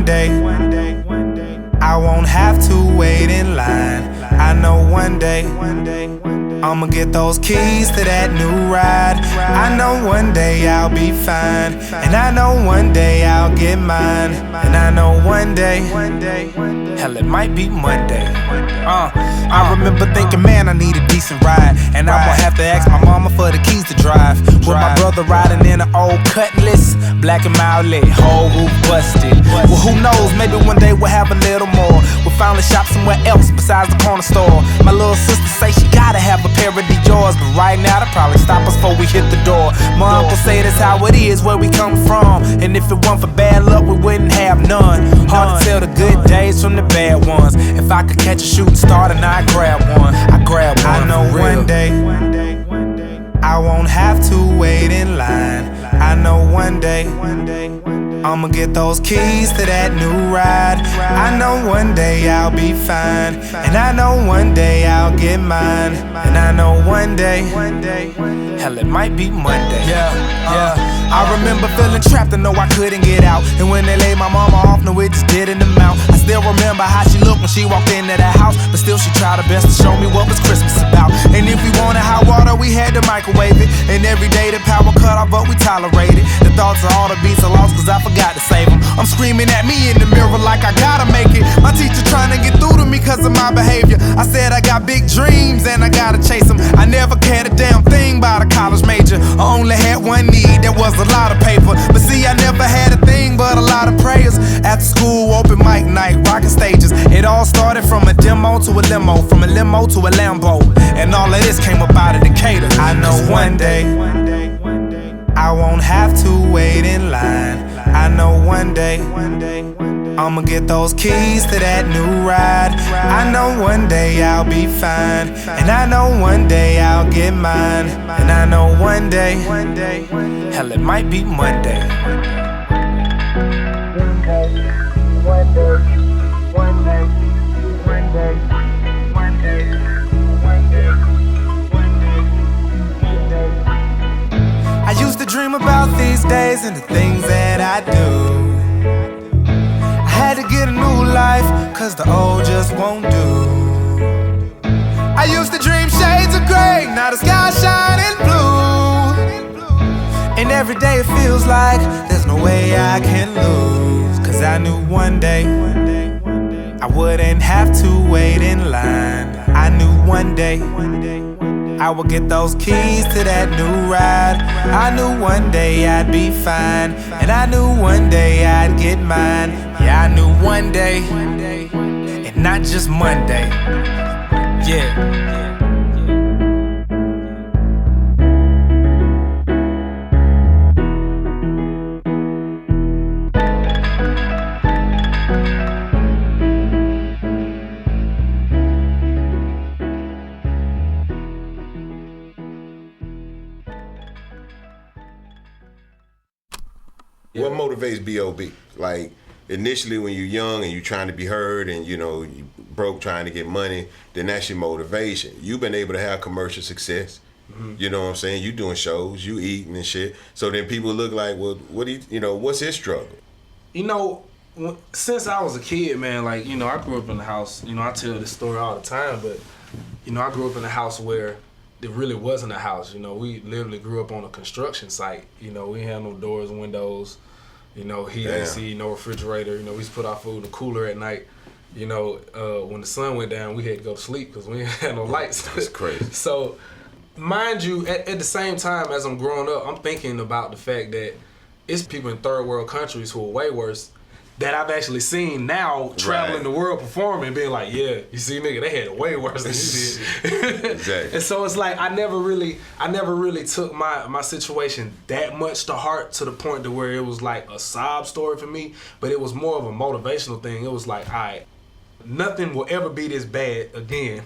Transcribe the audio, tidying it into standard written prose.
day I won't have to wait in line. I know one day I'ma get those keys to that new ride. I know one day I'll be fine, and I know one day I'll get mine. And I know one day, hell, it might be Monday. I remember thinking, man, I need a decent ride, and I'm gonna have to ask my mama for the keys to drive. With my brother riding in an old Cutlass, black and mild lit, whole roof busted. Well, who knows, maybe one day we'll have a little more. We'll finally shop somewhere else besides the corner store. My little sister say she gotta have a pair of yours, but right now they'll probably stop us before we hit the door. My uncle say that's how it is where we come from, and if it weren't for bad luck, we wouldn't have none. Hard to tell the good days from the bad ones. If I could catch a shooting star, then I'd grab one. I know one day I won't have to wait in line. I know one day I'ma get those keys to that new ride. I know one day I'll be fine, and I know one day I'll get mine. And I know one day, hell, it might be Monday. I remember feeling trapped and know I couldn't get out, and when they laid my mama off, no, it just didn't amount. I still remember how she looked when she walked into the house, but still she tried her best to show me what was Christmas about. And if we wanted hot water, we had to microwave it, and every day the power cut off, but we tolerated. The thoughts of all the beats are lost cause I forgot to save them. I'm screaming at me in the mirror like I gotta make it. My teacher trying to get through to me cause of my behavior. I said I got big dreams and I gotta chase them. I never cared a damn thing about a college major. I only had one need, that was a lot of paper. But see, I never had a thing but a lot of prayers. After school, open mic night, rocking stages. It all started from a demo to a limo, from a limo to a Lambo, and all of this came up out of Decatur. I know one day I won't have to wait in line. I know one day I'ma get those keys to that new ride. I know one day I'll be fine, and I know one day I'll get mine. And I know one day, hell, it might be Monday. I used to dream about these days and the things that I do. I had to get a new life, cause the old just won't do. I used to dream shades of gray, now the sky shining blue. And every day it feels like there's no way I can lose. Cause I knew one day I wouldn't have to wait in line. I knew one day I would get those keys to that new ride. I knew one day I'd be fine, and I knew one day I'd get mine. Yeah, I knew one day, and not just Monday. Yeah. What motivates B.o.B? Like, initially when you're young and you're trying to be heard and, you know, you broke trying to get money, then that's your motivation. You've been able to have commercial success. You know what I'm saying? You doing shows, you eating and shit. So then people look like, well, what do you know, what's his struggle? You know, since I was a kid, man, like, you know, I grew up in a house, you know, I tell this story all the time, but, you know, I grew up in a house where it really wasn't a house. You know, we literally grew up on a construction site. You know, we had no doors, windows, you know, heat, AC, no refrigerator. You know, we used to put our food in the cooler at night. You know, when the sun went down, we had to go to sleep because we didn't have no lights. That's crazy. So, mind you, at the same time as I'm growing up, I'm thinking about the fact that it's people in third world countries who are way worse that I've actually seen now traveling the world performing, being like, yeah, you see, nigga, they had it way worse than you did. Exactly. And so it's like I never really took my situation that much to heart to the point to where it was like a sob story for me, but it was more of a motivational thing. It was like, all right, nothing will ever be this bad again.